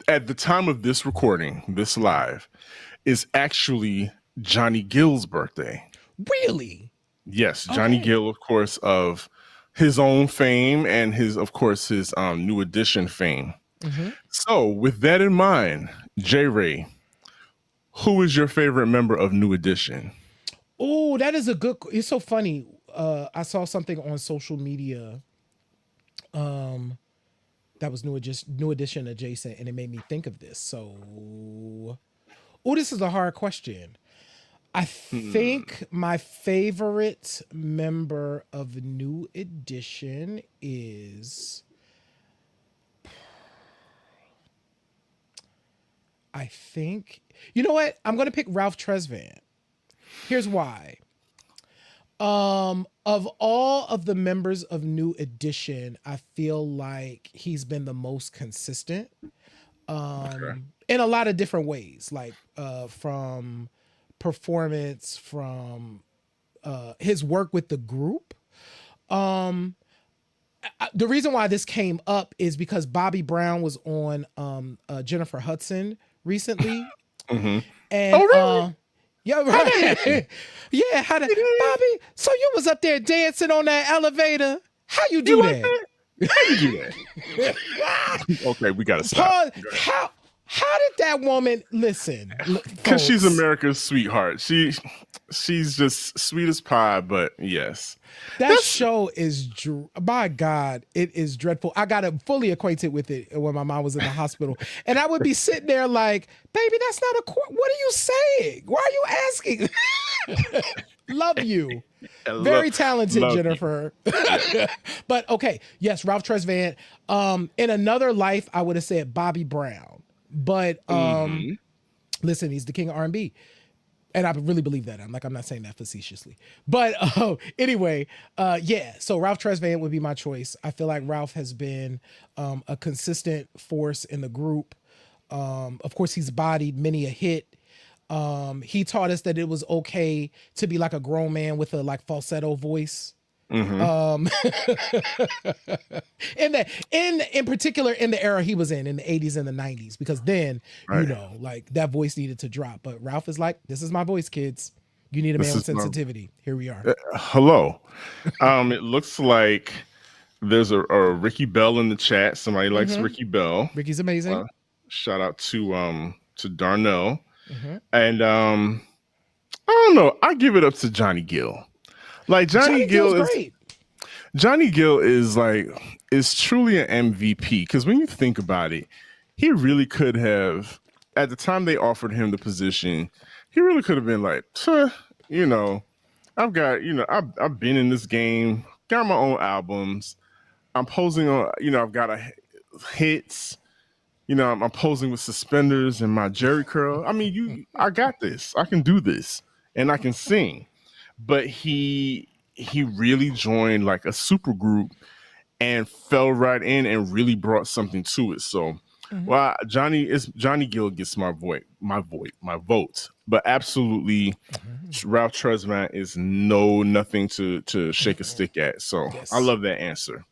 at the time of this recording, this live, is actually Johnny Gill's birthday. Really? Yes, Johnny Okay. Gill, of course, of his own fame and of course, his New Edition fame. Mm-hmm. So, with that in mind, J. Ray, who is your favorite member of New Edition? Oh, that is a good. It's so funny. I saw something on social media. Um, that was new edition adjacent, and it made me think of this. So, oh, this is a hard question. I Hmm. think my favorite member of New Edition is. I think you know what? I'm gonna pick Ralph Tresvant. Here's why. Of all of the members of New Edition, I feel like he's been the most consistent. Okay. In a lot of different ways, like from performance, from his work with the group. Um, the reason why this came up is because Bobby Brown was on Jennifer Hudson recently, Hmm. and Oh, really? yeah, How that happen? right. Yeah, how to Bobby, so you was up there dancing on that elevator. How you You do like that? that? How you do that? Okay, we gotta stop. Pause. How did that woman listen, Because she's folks? America's sweetheart. She's just sweet as pie. But yes, That that's show is my God, it is dreadful. I got fully acquainted with it when my mom was in the hospital, and I would be sitting there like, "Baby, that's not a what are you saying? Why are you asking?" Love you. I Very talented, love you. Jennifer. Yeah. But okay, yes, Ralph Tresvant. In another life, I would have said Bobby Brown. But Hmm. listen, he's the king of R&B. And I really believe that. I'm not saying that facetiously. But anyway, yeah. So Ralph Tresvant would be my choice. I feel like Ralph has been a consistent force in the group. Of course, he's bodied many a hit. He taught us that it was okay to be like a grown man with a like falsetto voice. Hmm. Um, in particular in the era he was in the 80s and the 90s, because then Right. like that voice needed to drop. But Ralph is like, this is my voice, kids. You need a This man with is my sensitivity. Here we are. hello. It looks like there's a Ricky Bell in the chat. Somebody likes Mm-hmm. Ricky Bell. Ricky's Uh, amazing. Shout out to Darnell. Mm-hmm. And I don't know. I give it up to Johnny Gill. Like Johnny Gill's great. Johnny Gill is truly an MVP because when you think about it, he really could have at the time they offered him the position, he really could have been like, "Tuh, you know, I've got, I've been in this game, got my own albums, I'm posing on, I've got hits, I'm posing with suspenders and my Jerry curl. I mean, I got this, I can do this, and I can sing." But he really joined like a super group and fell right in and really brought something to it. So, Mm-hmm. well, Johnny Gill gets my vote. But absolutely, Mm-hmm. Ralph Tresvant is nothing to shake a stick at. So I Yes. love that answer.